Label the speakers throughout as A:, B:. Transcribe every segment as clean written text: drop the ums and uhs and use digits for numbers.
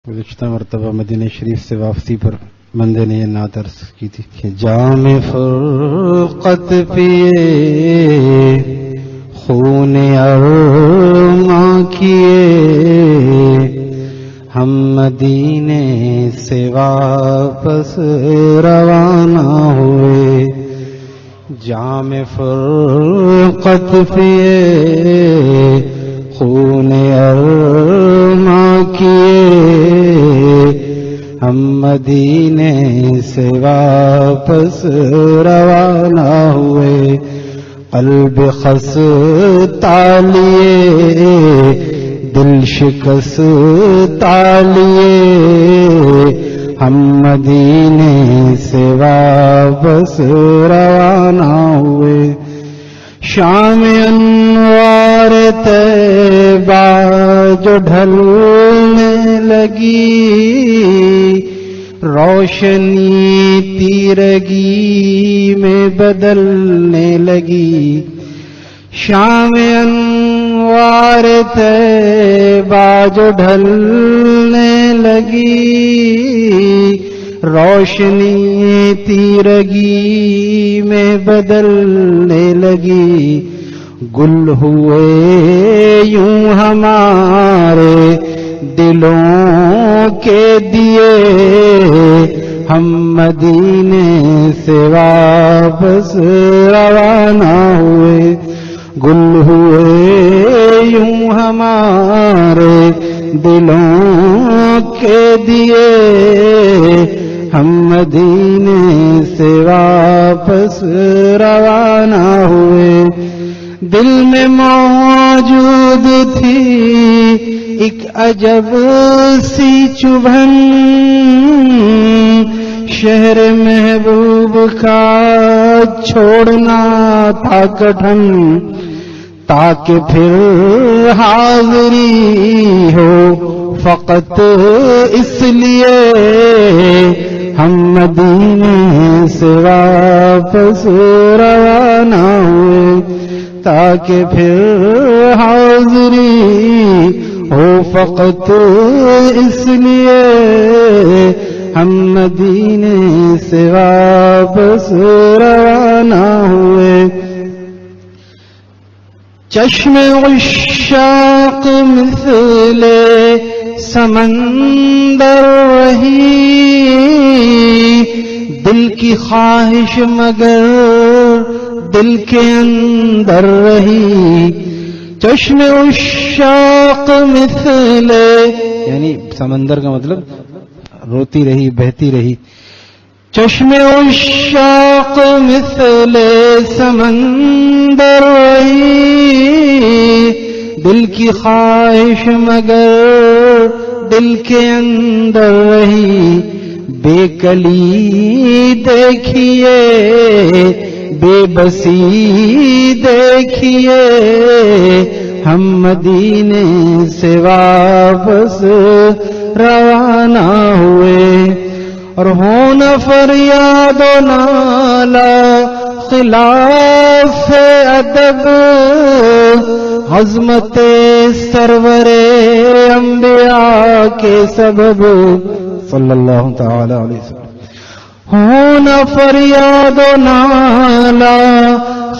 A: گزشتہ مرتبہ مدینہ شریف سے واپسی پر بندے نے یہ نعت عرض کی تھی کہ جام فرقت پیے خون ارماں کیے ہم مدینے سے واپس روانہ ہوئے. جام فرقت پیے خون ارماں کیے ہم مدینے سے واپس روانہ ہوئے. قلب خستہ لیے دل شکستہ لیے ہم مدینے سے واپس روانہ ہوئے. شام انوار طیبہ جو ڈھلنے لگی روشنی تیرگی میں بدلنے لگی. شام انوار طیبہ جو ڈھلنے لگی روشنی تیرگی میں بدلنے لگی. گل ہوئے یوں ہمارے دلوں کے دیے ہم مدینے سے واپس روانہ ہوئے. گل ہوئے یوں ہمارے دلوں کے دیے ہم مدینے سے واپس روانہ ہوئے. دل میں موجود تھی ایک عجب سی چبھن شہر محبوب کا چھوڑنا تھا کٹھن تاکہ پھر حاضری ہو فقط اس لیے ہم مدینے سے واپس روانہ ہوئے. تاکہ پھر حاضری ہو فقط اس لیے ہم مدینے سے واپس روانہ ہوئے. چشم عشاق مثل سمندر رہی دل کی خواہش مگر دل کے اندر رہی. چشم عشاق مثل یعنی سمندر کا مطلب روتی رہی بہتی رہی. چشم عشاق مثل سمندر رہی دل کی خواہش مگر دل کے اندر رہی. بے کلی دیکھیے بے بسی دیکھیے ہم مدینے سے واپس روانہ ہوئے. اور ہونا فریاد و نالا خلاف ادب عظمت سرور انبیاء کے سبب صلی اللہ تعالی علیہ وسلم. ہونا فریاد و نالا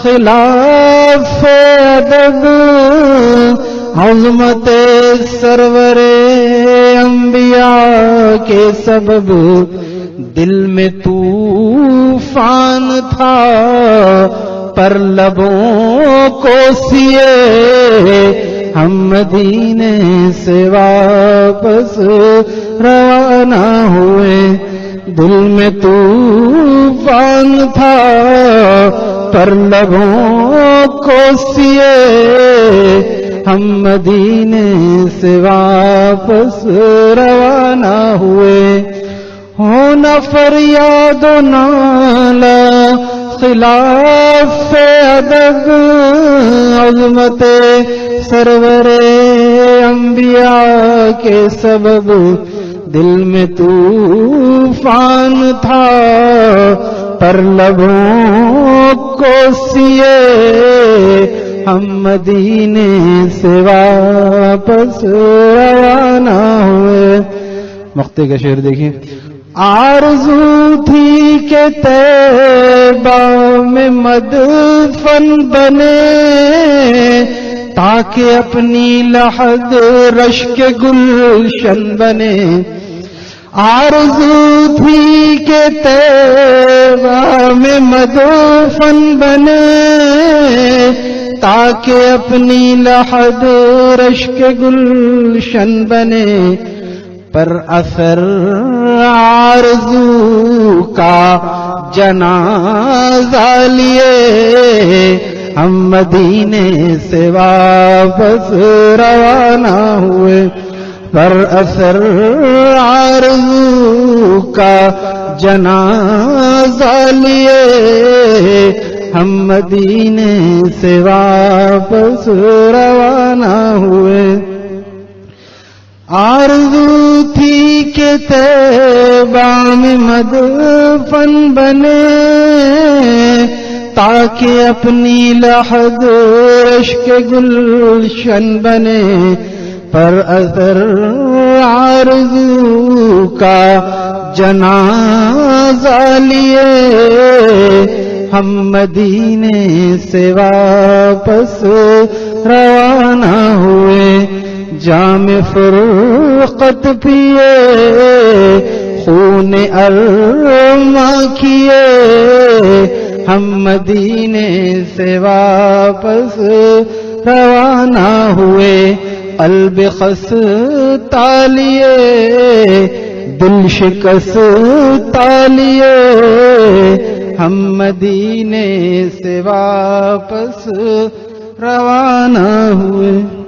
A: خلاف ادب عظمت سرور انبیاء کے سبب. دل میں طوفان تھا پر لبوں کو سیے ہم مدینے سے واپس روانہ ہوئے. دل میں طوفان تھا پر لبوں کو سیے ہم مدینے سے واپس روانہ ہوئے. ہونا فریاد و نالا خلاف ادب عظمت سرور انبیاء کے سبب. دل میں طوفان تھا پر لبوں کو سیے ہم مدینے سے واپس روانہ ہوئے. مقطع کا شعر دیکھیں. آرزو تھی کہ طیبہ میں مدفن بنے تاکہ اپنی لحد رشک گلشن بنے. آرزو تھی کہ طیبہ میں مدفن بنے تاکہ اپنی لحد رشک گلشن بنے. پر اثر آرزو کا جنازہ لیے ہم مدینے سے واپس روانہ ہوئے. پر اثر آرزو کا جنازہ لیے ہم مدینے سے واپس روانہ ہوئے. آرزو تھی کہ طیبہ میں مدفن بنے تاکہ اپنی لحد عشق گلشن بنے. پر اثر آرزو کا جنازہ لیے ہم مدینے سے واپس روانہ ہوئے. جام فرقت پیے خون ارما کیے ہم مدینے سے واپس روانہ ہوئے. قلب خستہ لیے دل شکستہ لیے ہم مدینے سے واپس روانہ ہوئے.